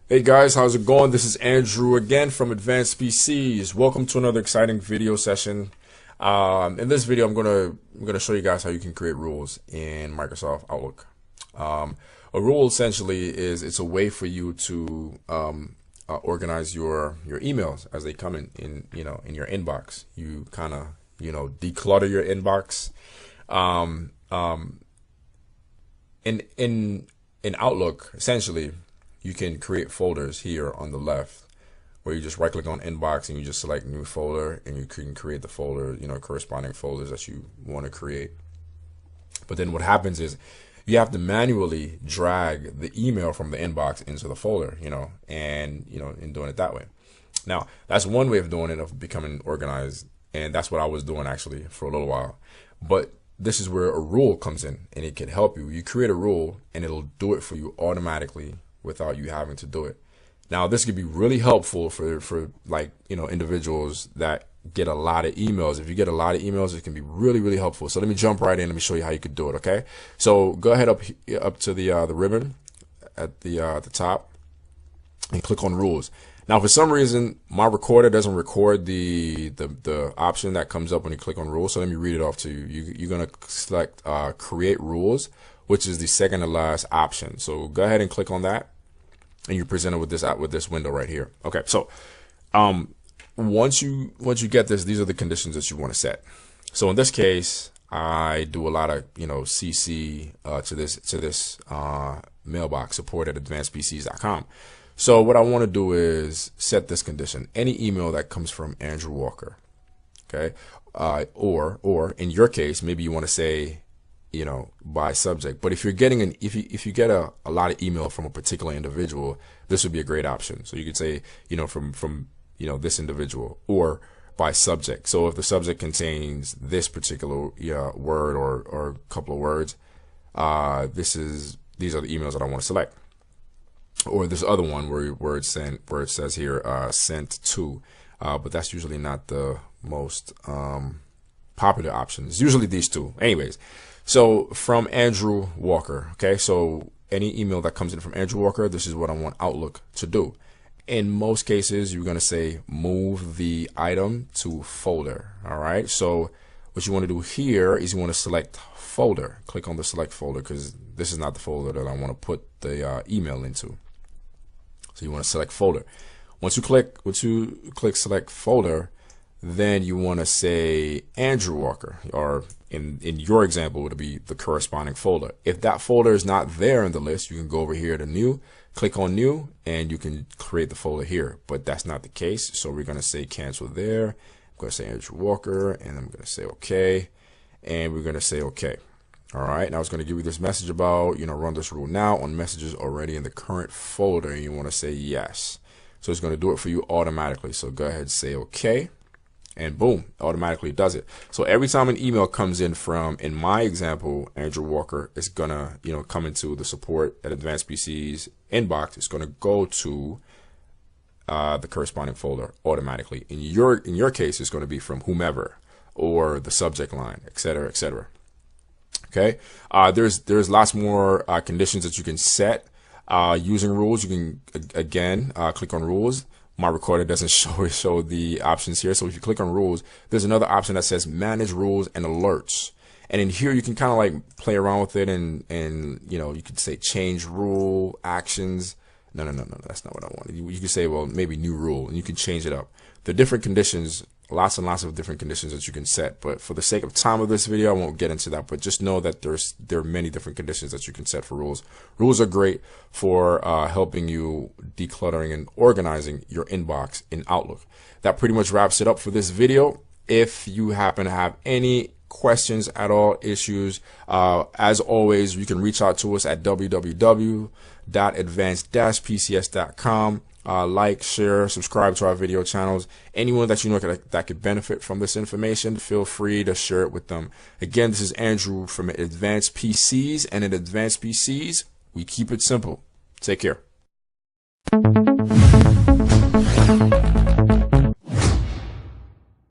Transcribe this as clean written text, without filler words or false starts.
Hey guys, how's it going? This is Andrew again from Advanced PCs. Welcome to another exciting video session. In this video, I'm gonna show you guys how you can create rules in Microsoft Outlook. A rule essentially it's a way for you to organize your emails as they come in your inbox. You kind of declutter your inbox. In Outlook, essentially, you can create folders here on the left where you just right click on inbox and you just select new folder, and you can create the folder, corresponding folders that you want to create. But then what happens is you have to manually drag the email from the inbox into the folder, in doing it that way. Now, that's one way of doing it, of becoming organized. And that's what I was doing actually for a little while. But this is where a rule comes in, and it can help you. You create a rule and it'll do it for you automatically without you having to do it. Now, this could be really helpful for individuals that get a lot of emails. If you get a lot of emails, it can be really, really helpful. So let me jump right in. Let me show you how you could do it. Okay. So go ahead up to the ribbon at the top and click on rules. Now, for some reason, my recorder doesn't record the option that comes up when you click on rules. So let me read it off to you. You're going to select create rules, which is the second to last option. So go ahead and click on that, and you're presented with this window right here. Okay, so once you get this, these are the conditions that you want to set. So in this case, I do a lot of CC to this mailbox, support at ADVANCED-PCs.com. So what I want to do is set this condition: any email that comes from Andrew Walker. Okay, or in your case, maybe you want to say by subject. But if you're getting if you get a lot of email from a particular individual, this would be a great option. So you could say from this individual, or by subject. So if the subject contains this particular word or a couple of words, these are the emails that I want to select. Or this other one where it says here sent to, but that's usually not the most popular option. It's usually these two. Anyways, so from Andrew Walker. Okay, so any email that comes in from Andrew Walker, this is what I want Outlook to do. In most cases, you're going to say move the item to folder. All right, so what you want to do here is you want to select folder. Click on the select folder, because this is not the folder that I want to put the email into. So you want to select folder. Once you click select folder, then you want to say Andrew Walker, or in your example, it would be the corresponding folder. If that folder is not there in the list, you can go over here to new, click on new, and you can create the folder here. But that's not the case, so we're going to say cancel there. I'm going to say Andrew Walker, and I'm going to say okay, and we're going to say okay. All right, now it's going to give you this message about, run this rule now on messages already in the current folder, and you want to say yes. So it's going to do it for you automatically. So go ahead and say okay, and boom, automatically does it. So every time an email comes in from, in my example, Andrew Walker, it's going to, come into the support at Advanced PCs inbox. It's going to go to the corresponding folder automatically. In your case, it's going to be from whomever, or the subject line, etc., etc. Okay, there's lots more conditions that you can set using rules. You can again click on rules. My recorder doesn't show the options here, so if you click on rules, there's another option that says manage rules and alerts. And in here you can kind of like play around with it, and you could say change rule actions. No, that's not what I wanted. You can say, well, maybe new rule, and you can change it up. There are different conditions, lots and lots of different conditions that you can set, but for the sake of time of this video, I won't get into that. But just know that there are many different conditions that you can set for rules. Rules are great for helping you decluttering and organizing your inbox in Outlook. That pretty much wraps it up for this video. If you happen to have any questions at all, issues, as always, you can reach out to us at www.advanced-pcs.com. Like, share, subscribe to our video channels. Anyone that you know that could benefit from this information, feel free to share it with them. Again, this is Andrew from Advanced PCs, and at Advanced PCs, we keep it simple. Take care.